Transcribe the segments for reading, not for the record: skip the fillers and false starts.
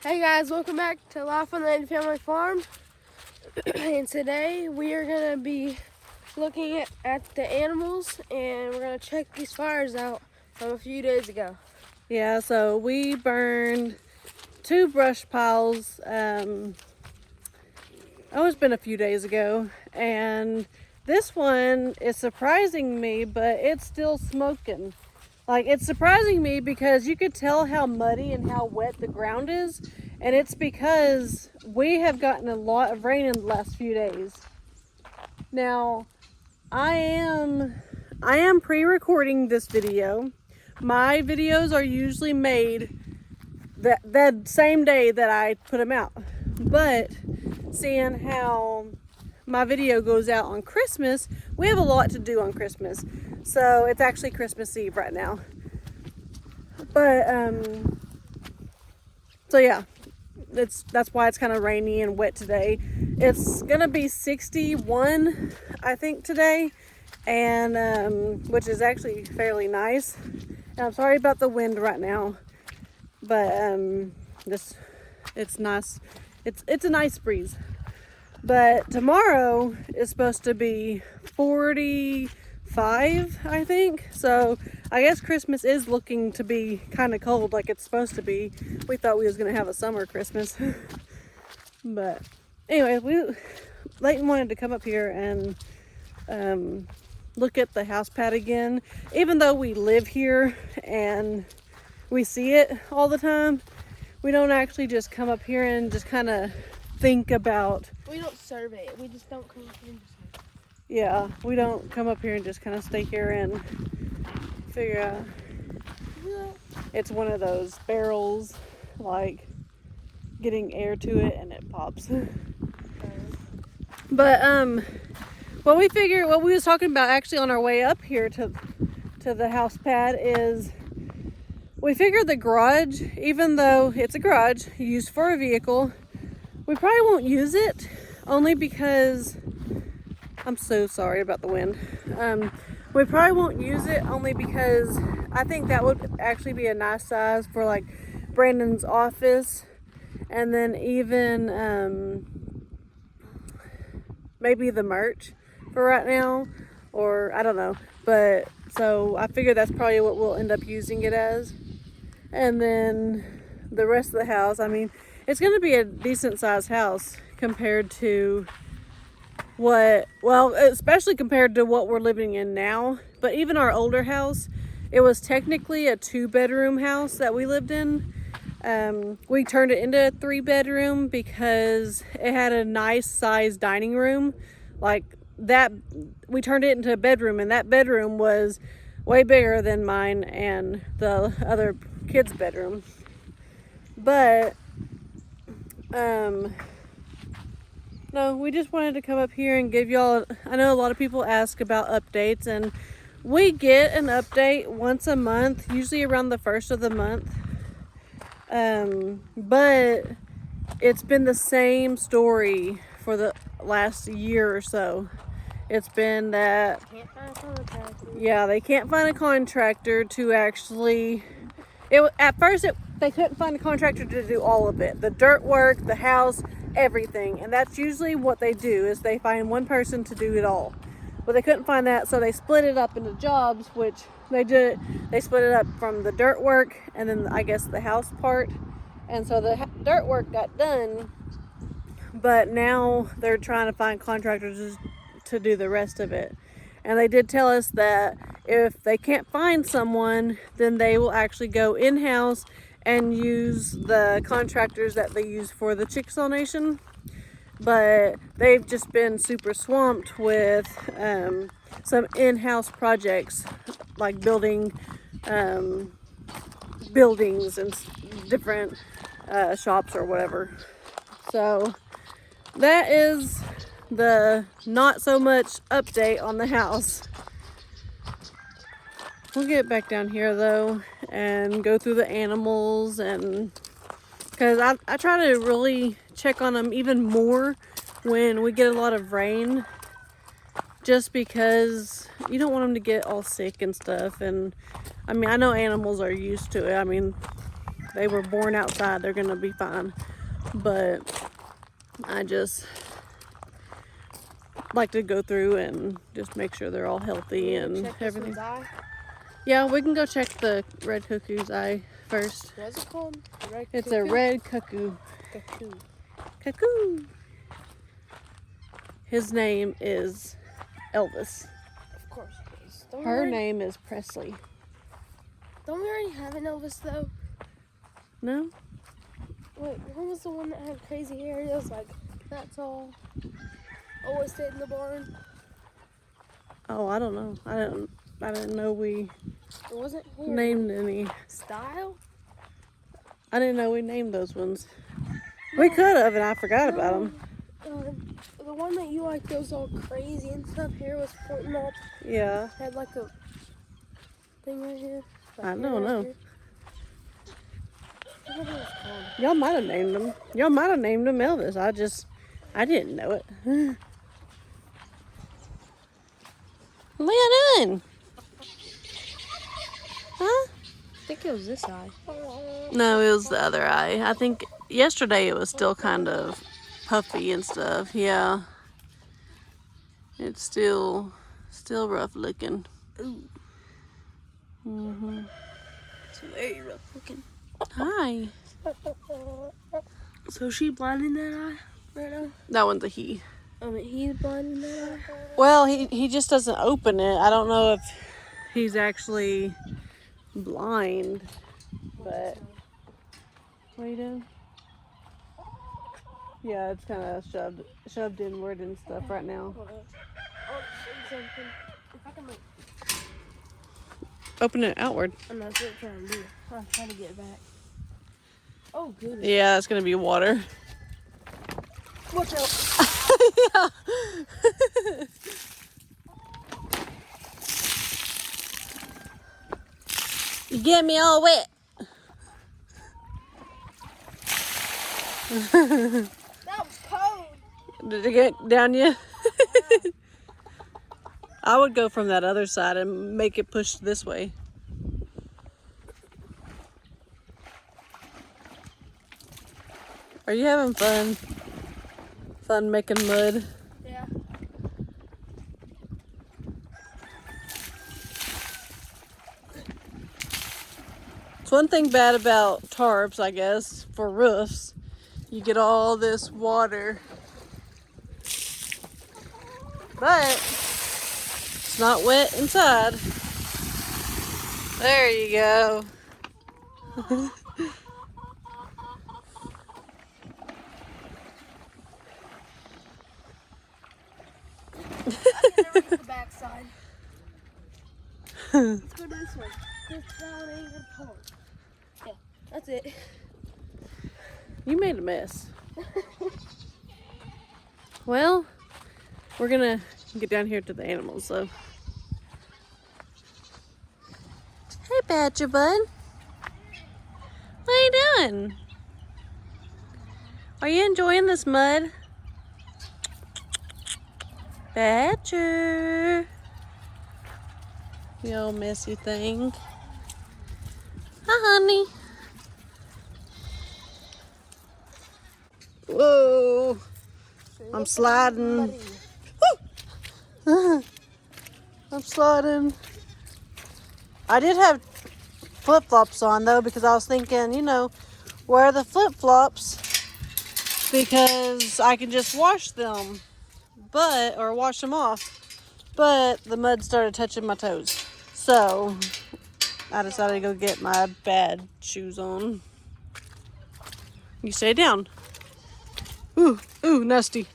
Hey guys, welcome back to Life on the Eddy Family Farm. And today we are going to be looking at the animals, and we're going to check these fires out from a few days ago. Yeah, so we burned 2 brush piles. It's been a few days ago, and this one is surprising me, but it's still smoking. Like, it's surprising me because you could tell how muddy and how wet the ground is, and it's because we have gotten a lot of rain in the last few days. Now, I am pre-recording this video. My videos are usually made that same day that I put them out, but seeing how my video goes out on Christmas, we have a lot to do on Christmas. So it's actually Christmas Eve right now. But so yeah, that's why it's kind of rainy and wet today. It's gonna be 61, I think, today, and which is actually fairly nice. And I'm sorry about the wind right now, but it's nice. It's a nice breeze. But tomorrow is supposed to be 45, I think. So I guess Christmas is looking to be kind of cold, like it's supposed to be. We thought we was gonna have a summer Christmas. But anyway, Leighton wanted to come up here and look at the house pad again. Even though we live here and we see it all the time, we don't actually just come up here and just kind of think about. We don't survey it. We just don't come up here and just survey it. Yeah, we don't come up here and just kind of stay here and figure out. It's one of those barrels, like getting air to it and it pops. But what we was talking about actually on our way up here to the house pad is, we figured the garage, even though it's a garage used for a vehicle, we probably won't use it, only because, I'm so sorry about the wind. We probably won't use it only because I think that would actually be a nice size for like Brandon's office, and then even maybe the merch for right now, or I don't know. But so I figured that's probably what we'll end up using it as. And then the rest of the house, I mean, it's going to be a decent sized house compared to especially compared to what we're living in now. But even our older house, it was technically a 2-bedroom house that we lived in. We turned it into a 3-bedroom because it had a nice sized dining room. Like that, we turned it into a bedroom, and that bedroom was way bigger than mine and the other kids' bedroom. But no, we just wanted to come up here and give y'all, I know a lot of people ask about updates, and we get an update once a month, usually around the first of the month. But it's been the same story for the last year or so. It's been that, Can't find a contractor. yeah, they can't find a contractor to actually, at first they couldn't find a contractor to do all of it. The dirt work, the house, everything. And that's usually what they do, is they find one person to do it all. But they couldn't find that, so they split it up into jobs, which they did. They split it up from the dirt work and then I guess the house part. And so the dirt work got done, but now they're trying to find contractors to do the rest of it. And they did tell us that if they can't find someone, then they will actually go in-house and use the contractors that they use for the Chickasaw Nation. But they've just been super swamped with some in-house projects, like building buildings and different shops or whatever. So that is the not so much update on the house. We'll get back down here though and go through the animals, and because I try to really check on them even more when we get a lot of rain, just because you don't want them to get all sick and stuff. And I mean, I know animals are used to it. I mean, they were born outside, they're gonna be fine. But I just like to go through and just make sure they're all healthy and everything. Yeah, we can go check the red cuckoo's eye first. What's it called? It's a red cuckoo. Cuckoo. His name is Elvis. Of course it is. Her name is Presley. Don't we already have an Elvis though? No? Wait, when was the one that had crazy hair? It was like that tall. Always stayed in the barn. Oh, I don't know. I didn't know we It wasn't hair. named any. Style? I didn't know we named those ones. We could have, and I forgot about them. The one that you liked, that was all crazy and stuff. Here was pointing up. Yeah. Had like a thing right here. Like I don't know. Here. I don't know what it's called. Y'all might have named them. Y'all might have named them Elvis. I didn't know it. What are you doing? Huh? I think it was this eye. No, it was the other eye. I think yesterday it was still kind of puffy and stuff. Yeah. It's still rough looking. Ooh. Mhm. It's very rough looking. Hi. So is she blind in that eye right now? That one's a he. I mean, he's blind in that eye? Well, he just doesn't open it. I don't know if he's actually blind, but what are you doing? Yeah, it's kind of shoved inward and stuff right now. Hold on. I'll show you something. If I can, like, Open it outward. I'm not sure what I'm trying to do. I'm trying to get it back. Oh, goodness. Yeah, it's gonna be water. Watch out. Yeah. You get me all wet. That was cold. Did it get down you? I would go from that other side and make it push this way. Are you having fun? Fun making mud? Yeah. It's one thing bad about tarps, I guess, for roofs. You get all this water. But it's not wet inside. There you go. Never get the backside. Let's go this way. This down ain't gonna talk. Yeah, that's it. You made a mess. Well, we're gonna get down here to the animals, so. Hey, Badger Bud. What are you doing? Are you enjoying this mud? Badger. You old messy thing. Hi, honey. Whoa. I'm sliding. I'm sliding. I did have flip-flops on though because I was thinking, you know, wear the flip-flops because I can just wash them, or wash them off. But the mud started touching my toes. So I decided to go get my bad shoes on. You stay down. Ooh, nasty.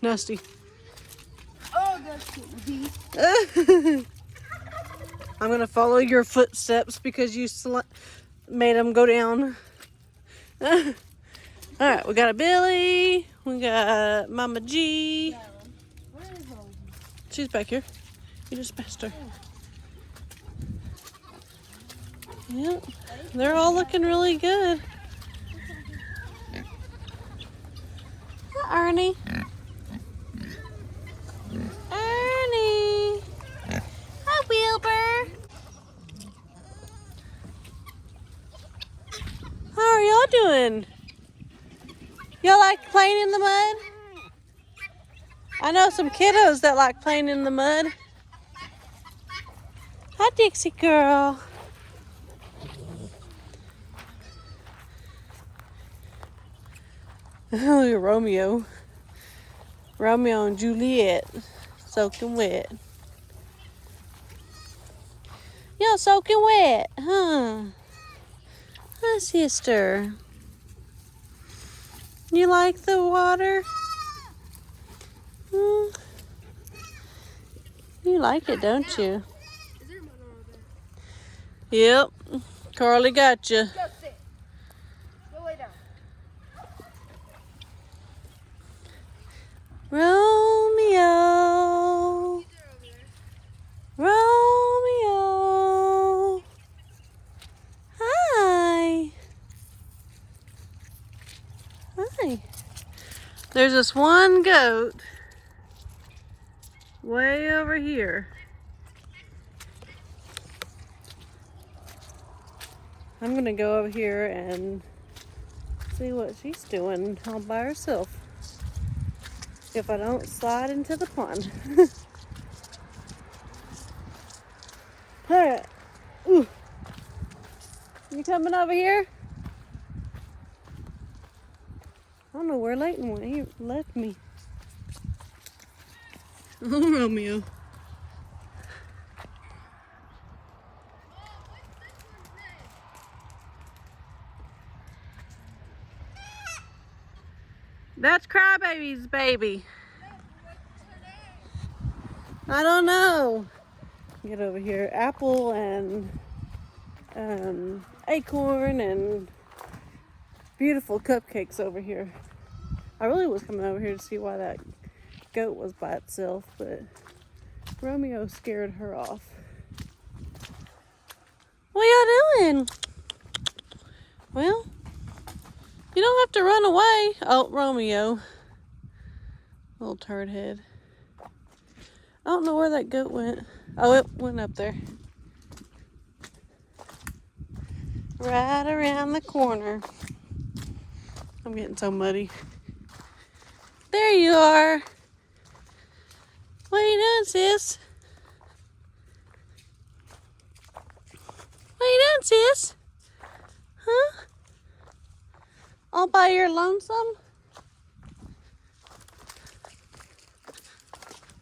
Oh, that's deep. I'm gonna follow your footsteps because you made them go down. All right, we got a Billy. We got Mama G. Where is Mom? She's back here. You just passed her. Yep, they're all looking really good. Hi, Ernie. Ernie. Hi, Wilbur. How are y'all Y'all like playing in the mud? I know some kiddos that like playing in the mud. Hi, Dixie girl. Look at Romeo. Romeo and Juliet soaking wet. Y'all soaking wet, huh? Hi, sister. You like the water? Hmm. You like it, don't you? Is there mud over there? Yep. Carly got you. Go sit. Go lay down. Romeo. Romeo. Hi. Hi. There's this one goat way over here. I'm gonna go over here and see what she's doing all by herself. If I don't slide into the pond. Alright. Ooh. You coming over here? I don't know where Leighton went. He left me. Oh, Romeo. That's Crybaby's baby. I don't know. Get over here. Apple and acorn and beautiful cupcakes over here. I really was coming over here to see why that goat was by itself, but Romeo scared her off. What y'all doing? Well, you don't have to run away. Oh, Romeo. Little turd head. I don't know where that goat went. Oh, it went up there. Right around the corner. I'm getting so muddy. There you are. What are you doing, sis? What are you doing, sis? Huh? All by your lonesome?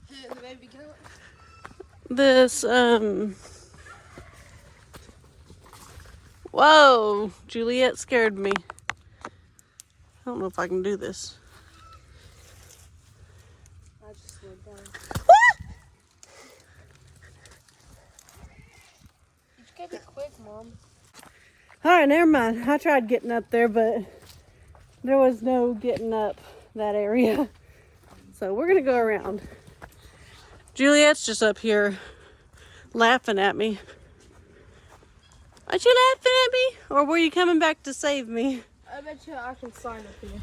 The baby goat. This, whoa, Juliet scared me. I don't know if I can do this. I just slid down. You just gotta be quick, Mom. All right, never mind. I tried getting up there, but there was no getting up that area. So we're gonna go around. Juliet's just up here laughing at me. Are you laughing at me? Or were you coming back to save me? I bet you I can slide up here.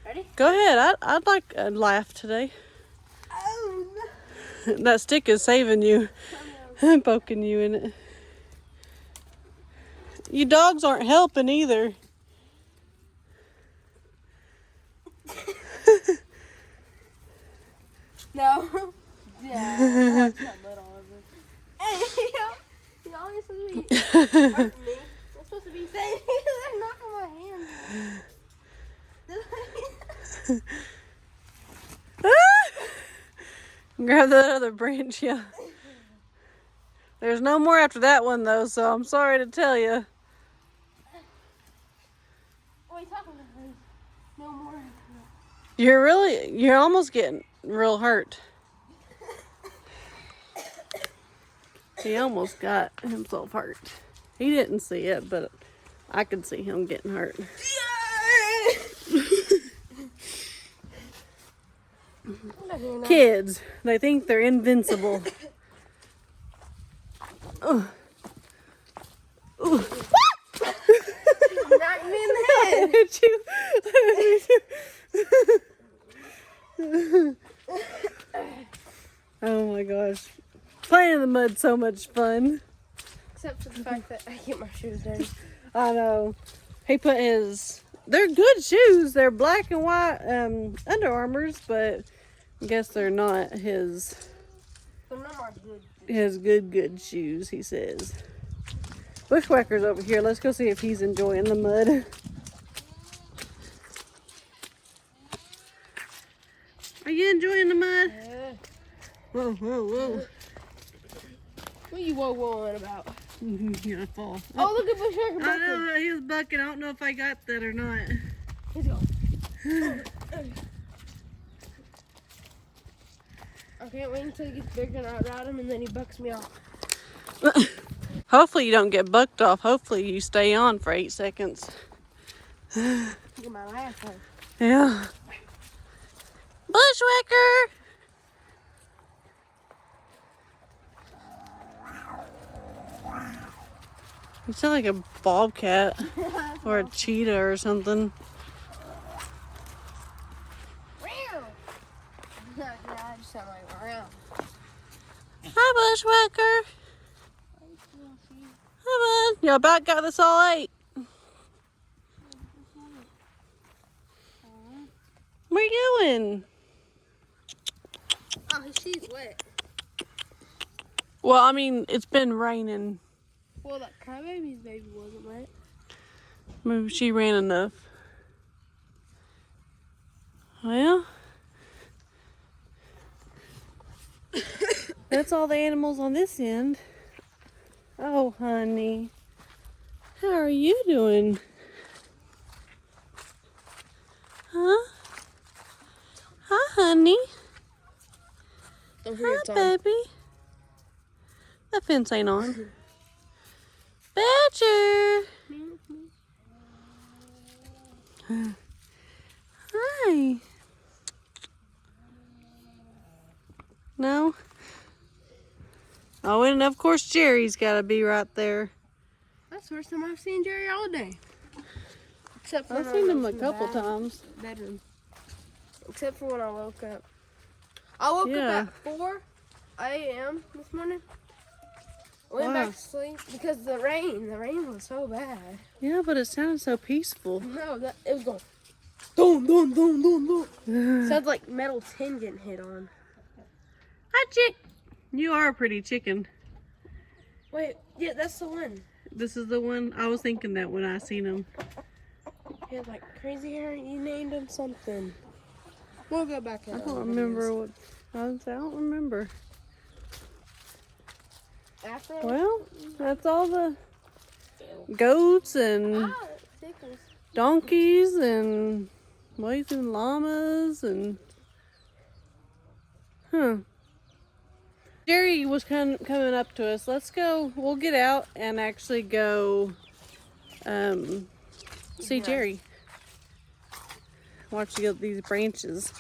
Ready? Go ahead. I'd like a laugh today. Oh, no. That stick is saving you. I'm poking you in it. You dogs aren't helping either. No. Yeah. That's not little, is it? Hey, you always supposed to be hurting me. You're supposed to be saying they're knocking my hands. Grab that other branch, yeah. There's no more after that one though, so I'm sorry to tell you. What are you talking about? No more. You're almost getting real hurt. He almost got himself hurt. He didn't see it, but I could see him getting hurt. Kids, they think they're invincible. Knocked me in the head. Did you? Oh my gosh. Playing in the mud's so much fun. Except for the fact that I get my shoes dirty. I know. He put his they're good shoes. They're black and white Under Armours, but I guess they're not his good shoes, he says. Bushwhacker's over here. Let's go see if he's enjoying the mud. Are you enjoying the mud? Yeah. Whoa, whoa, whoa. What are you whoa-whoaing about? You're gonna fall. Oh, look at Bushwhacker I bucking. know, he was bucking. I don't know if I got that or not. Let's go. I can't wait until he gets bigger and I ride him and then he bucks me off. Hopefully you don't get bucked off. Hopefully you stay on for 8 seconds. Get my laugh on. Yeah. Bushwhacker! You sound like a bobcat or a cheetah or something. Yeah, I just sound like around. Hi, Bushwhacker. Hi, bud. You about got this all ate. Where you going? Oh, she's wet. Well, I mean, it's been raining. Well, that crybaby's baby wasn't wet. Maybe she ran enough. Well, that's all the animals on this end. Oh, honey. How are you doing? Huh? Hi, honey. Hi, baby. That fence ain't on. Badger. Hi. No? Oh, and of course Jerry's got to be right there. That's the first time I've seen Jerry all day. Except for I've when I seen him was a in the couple times. bedroom. Except for when I woke up. I woke up at 4 a.m. this morning. I went back to sleep because the rain was so bad. Yeah, but it sounded so peaceful. No, it was going boom, boom, boom, boom, boom. Sounds like metal tin getting hit on. Hi, chick. You are a pretty chicken. Wait, yeah, that's the one. This is the one? I was thinking that when I seen him. He had like crazy hair. You named him something. We'll go back and I don't remember what. I don't remember. After Well, that's all the goats and donkeys and and llamas and Jerry was coming up to us. Let's go. We'll get out and actually go see Jerry. Watch you get these branches.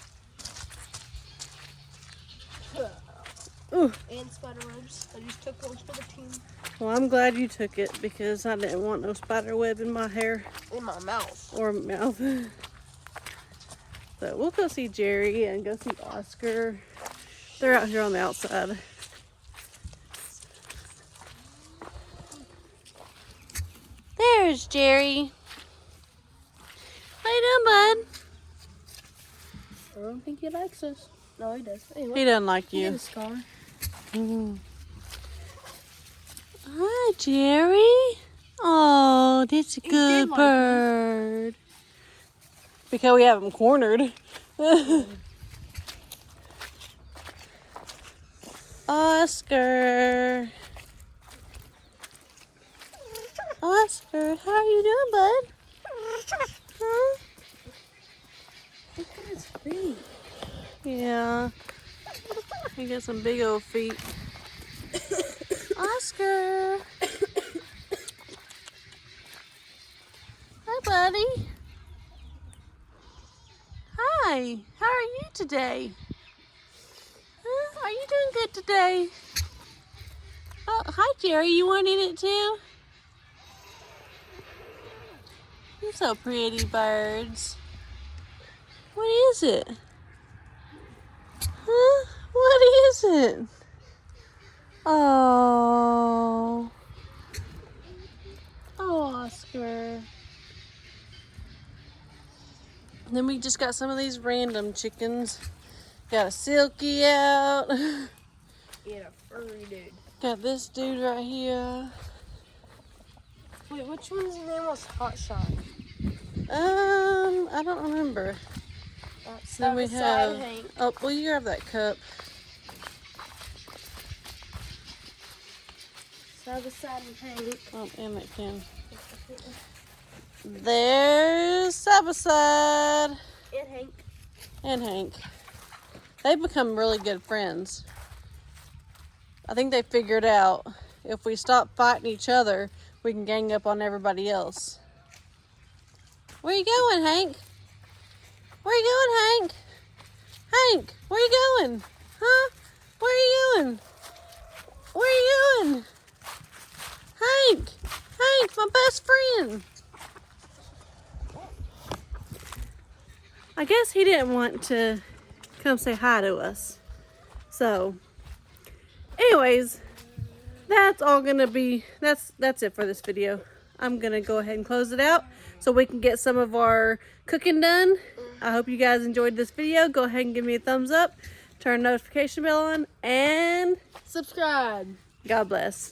Ooh. And spider webs. I just took those for the team. Well, I'm glad you took it because I didn't want no spider web in my hair. In my mouth. Or mouth. So we'll go see Jerry and go see Oscar. They're out here on the outside. There's Jerry. How you doing, bud? I don't think he likes us. No, he does. Anyway, He doesn't like he you. has a scar. Hi, Jerry. Oh, that's a good bird. Because we have him cornered. Oscar. Oscar, how are you doing, bud? Huh? Look at his feet. Yeah. He got some big old feet. Oscar. Hi, buddy. Hi. How are you today? Huh? Are you doing good today? Oh, hi, Jerry. You want to eat it too? You're so pretty, birds. What is it? Huh? What is it? Oh. Oh, Oscar. Then we just got some of these random chickens. Got a Silky out. Yeah, a furry dude. Got this dude right here. Wait, which one's name was Hot Shot? I don't remember. Then we have. Hank. Oh, will you grab that cup? Side by side and Hank. Oh, and that can. There's Sabaside And Hank. and Hank. They've become really good friends. I think they figured out if we stop fighting each other, we can gang up on everybody else. Where you going, Hank? Where you going, Hank? Hank, where you going? Huh? Where you going? Where you going? Hank! Hank, my best friend! I guess he didn't want to come say hi to us. So, anyways, that's all gonna be, that's it for this video. I'm gonna go ahead and close it out so we can get some of our cooking done. I hope you guys enjoyed this video. Go ahead and give me a thumbs up, turn the notification bell on, and Subscribe. God bless.